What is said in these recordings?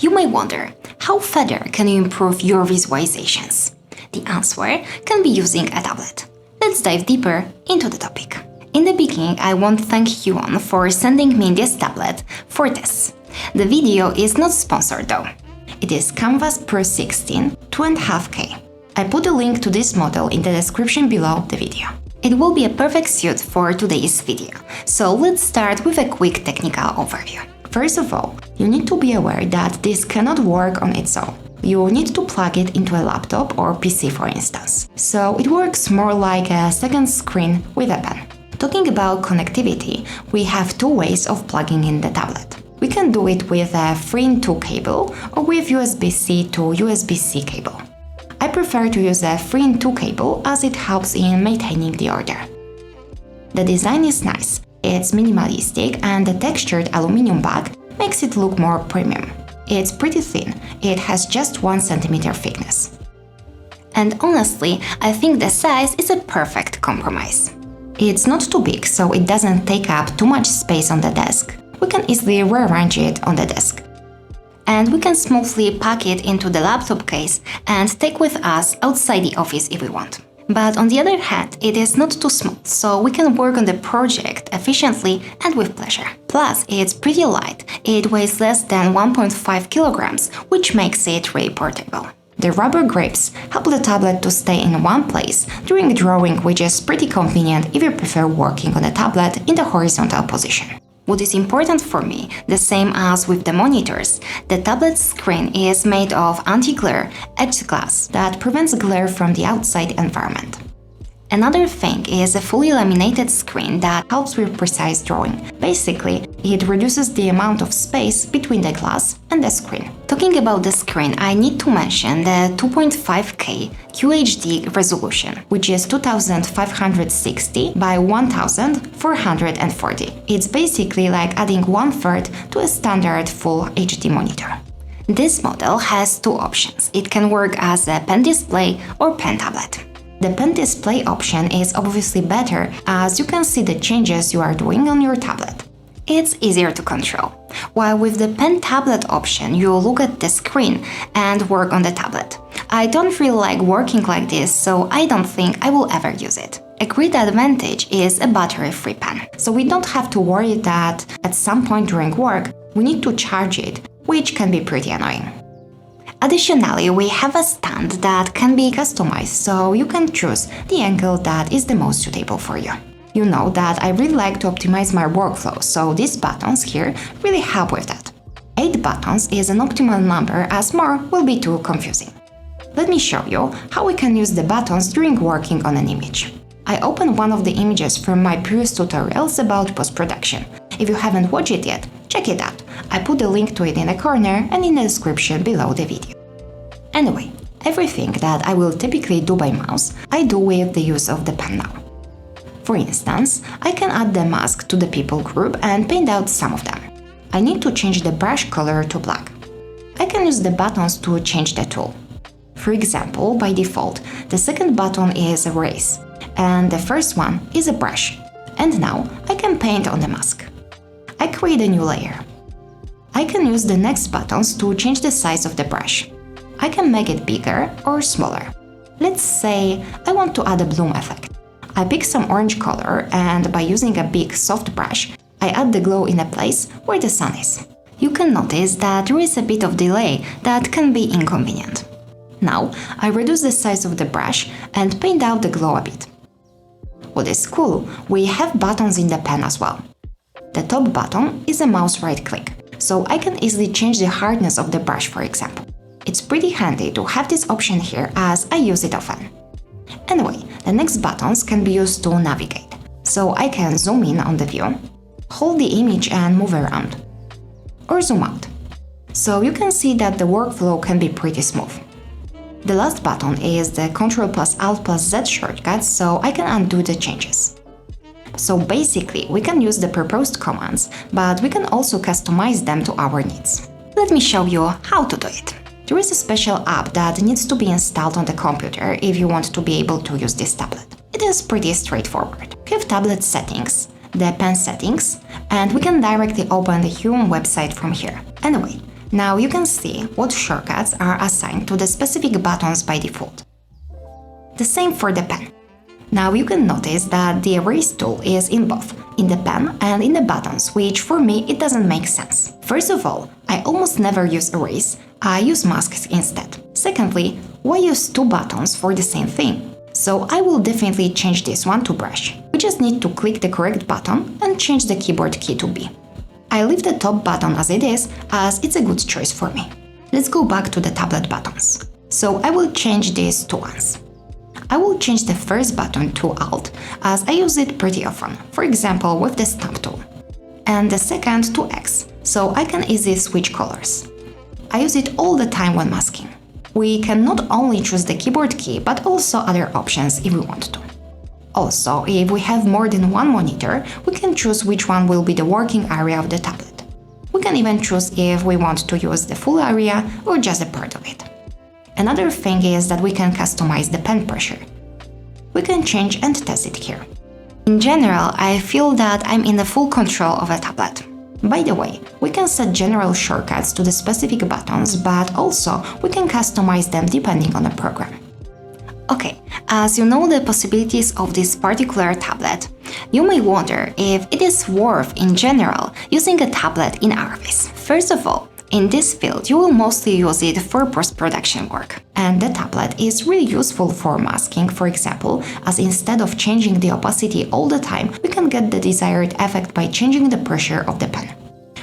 You may wonder, how further can you improve your visualizations? The answer can be using a tablet. Let's dive deeper into the topic. In the beginning, I want to thank HUION for sending me this tablet for this. The video is not sponsored though. It is Kamvas Pro 16 2.5K. I put a link to this model in the description below the video. It will be a perfect suit for today's video, so let's start with a quick technical overview. First of all, you need to be aware that this cannot work on its own. You need to plug it into a laptop or PC, for instance. So it works more like a second screen with a pen. Talking about connectivity, we have two ways of plugging in the tablet. We can do it with a 3-in-2 cable or with USB-C to USB-C cable. I prefer to use a 3-in-2 cable as it helps in maintaining the order. The design is nice, it's minimalistic, and the textured aluminum bag makes it look more premium. It's pretty thin, it has just 1 cm thickness. And honestly, I think the size is a perfect compromise. It's not too big, so it doesn't take up too much space on the desk. We can easily rearrange it on the desk. And we can smoothly pack it into the laptop case and take with us outside the office if we want. But on the other hand, it is not too small, so we can work on the project efficiently and with pleasure. Plus, it's pretty light, it weighs less than 1.5 kilograms, which makes it really portable. The rubber grips help the tablet to stay in one place during drawing, which is pretty convenient if you prefer working on a tablet in the horizontal position. What is important for me, the same as with the monitors, the tablet screen is made of anti-glare edged glass that prevents glare from the outside environment. Another thing is a fully laminated screen that helps with precise drawing. Basically, it reduces the amount of space between the glass and the screen. Talking about the screen, I need to mention the 2.5K QHD resolution, which is 2560 by 1440. It's basically like adding 1/3 to a standard full HD monitor. This model has two options. It can work as a pen display or pen tablet. The pen display option is obviously better as you can see the changes you are doing on your tablet. It's easier to control, while with the pen tablet option you look at the screen and work on the tablet. I don't really like working like this, so I don't think I will ever use it. A great advantage is a battery-free pen, so we don't have to worry that at some point during work we need to charge it, which can be pretty annoying. Additionally, we have a stand that can be customized, so you can choose the angle that is the most suitable for you. You know that I really like to optimize my workflow, so these buttons here really help with that. 8 buttons is an optimal number as more will be too confusing. Let me show you how we can use the buttons during working on an image. I opened one of the images from my previous tutorials about post-production. If you haven't watched it yet, check it out. I put the link to it in the corner and in the description below the video. Anyway, everything that I will typically do by mouse, I do with the use of the pen now. For instance, I can add the mask to the people group and paint out some of them. I need to change the brush color to black. I can use the buttons to change the tool. For example, by default, the second button is erase, and the first one is a brush. And now I can paint on the mask. I create a new layer. I can use the next buttons to change the size of the brush. I can make it bigger or smaller. Let's say I want to add a bloom effect. I pick some orange color and by using a big soft brush, I add the glow in a place where the sun is. You can notice that there is a bit of delay that can be inconvenient. Now I reduce the size of the brush and paint out the glow a bit. What is cool, we have buttons in the pen as well. The top button is a mouse right click, so I can easily change the hardness of the brush, for example. It's pretty handy to have this option here as I use it often. Anyway, the next buttons can be used to navigate, so I can zoom in on the view, hold the image and move around, or zoom out. So you can see that the workflow can be pretty smooth. The last button is the Ctrl+Alt+Z shortcut, so I can undo the changes. So basically, we can use the proposed commands, but we can also customize them to our needs. Let me show you how to do it. There is a special app that needs to be installed on the computer if you want to be able to use this tablet. It is pretty straightforward. We have tablet settings, the pen settings, and we can directly open the HUION website from here. Anyway, Now you can see what shortcuts are assigned to the specific buttons by default. The same for the pen. Now you can notice that the erase tool is in both, in the pen and in the buttons, which for me it doesn't make sense. First of all, I almost never use erase, I use masks instead. Secondly, why use two buttons for the same thing? So I will definitely change this one to brush. We just need to click the correct button and change the keyboard key to B. I leave the top button as it is, as it's a good choice for me. Let's go back to the tablet buttons. So I will change these to ones. I will change the first button to Alt, as I use it pretty often, for example with the stamp tool. And the second to X, so I can easily switch colors. I use it all the time when masking. We can not only choose the keyboard key, but also other options if we want to. Also, if we have more than one monitor, we can choose which one will be the working area of the tablet. We can even choose if we want to use the full area or just a part of it. Another thing is that we can customize the pen pressure. We can change and test it here. In general, I feel that I'm in the full control of a tablet. By the way, we can set general shortcuts to the specific buttons, but also we can customize them depending on the program. Okay, as you know the possibilities of this particular tablet, you may wonder if it is worth in general using a tablet in arch-viz. First of all, in this field, you will mostly use it for post-production work. And the tablet is really useful for masking, for example, as instead of changing the opacity all the time, we can get the desired effect by changing the pressure of the pen.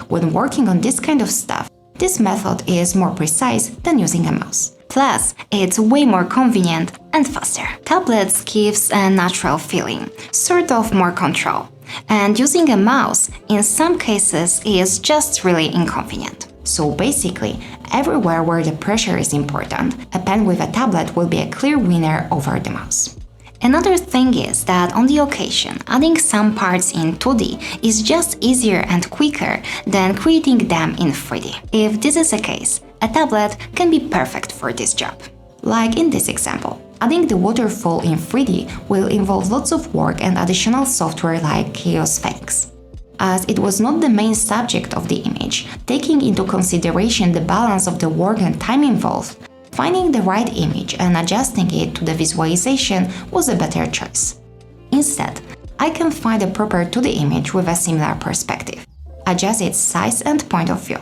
When working on this kind of stuff, this method is more precise than using a mouse. Plus, it's way more convenient and faster. Tablets gives a natural feeling, sort of more control. And using a mouse, in some cases, is just really inconvenient. So basically, everywhere where the pressure is important, a pen with a tablet will be a clear winner over the mouse. Another thing is that on the occasion, adding some parts in 2D is just easier and quicker than creating them in 3D. If this is the case, a tablet can be perfect for this job. Like in this example, adding the waterfall in 3D will involve lots of work and additional software like HUION. As it was not the main subject of the image, taking into consideration the balance of the work and time involved, finding the right image and adjusting it to the visualization was a better choice. Instead, I can find a proper 2D image with a similar perspective, adjust its size and point of view.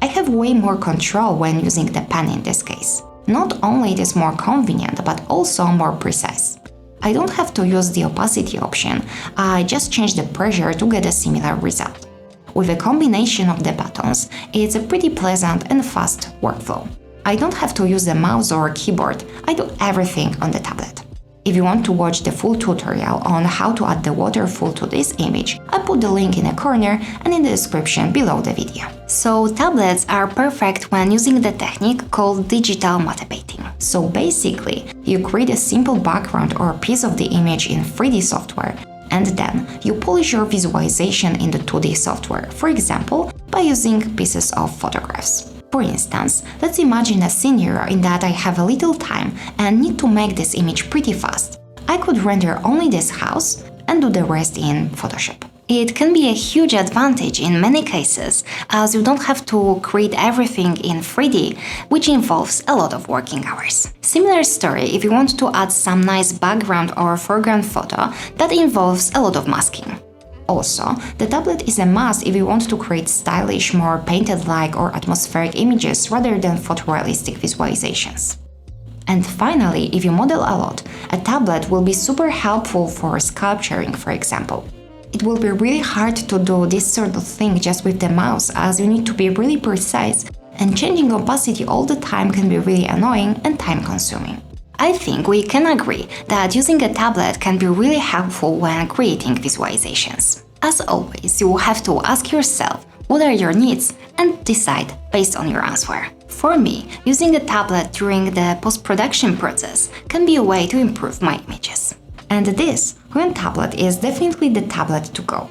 I have way more control when using the pen in this case. Not only it is more convenient, but also more precise. I don't have to use the opacity option, I just change the pressure to get a similar result. With a combination of the buttons, it's a pretty pleasant and fast workflow. I don't have to use a mouse or a keyboard, I do everything on the tablet. If you want to watch the full tutorial on how to add the waterfall to this image, I put the link in the corner and in the description below the video. So tablets are perfect when using the technique called digital matte painting. So basically, you create a simple background or piece of the image in 3D software, and then you polish your visualization in the 2D software, for example, by using pieces of photographs. For instance, let's imagine a scenario in that I have a little time and need to make this image pretty fast. I could render only this house and do the rest in Photoshop. It can be a huge advantage in many cases, as you don't have to create everything in 3D, which involves a lot of working hours. Similar story if you want to add some nice background or foreground photo that involves a lot of masking. Also, the tablet is a must if you want to create stylish, more painted-like or atmospheric images rather than photorealistic visualizations. And finally, if you model a lot, a tablet will be super helpful for sculpturing, for example. It will be really hard to do this sort of thing just with the mouse, as you need to be really precise, and changing opacity all the time can be really annoying and time-consuming. I think we can agree that using a tablet can be really helpful when creating visualizations. As always, you will have to ask yourself what are your needs and decide based on your answer. For me, using a tablet during the post-production process can be a way to improve my images. And this HUION tablet is definitely the tablet to go.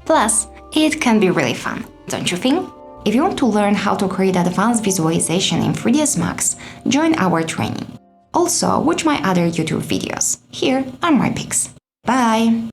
Plus, it can be really fun, don't you think? If you want to learn how to create advanced visualization in 3ds Max, join our training. Also, watch my other YouTube videos. Here are my picks. Bye!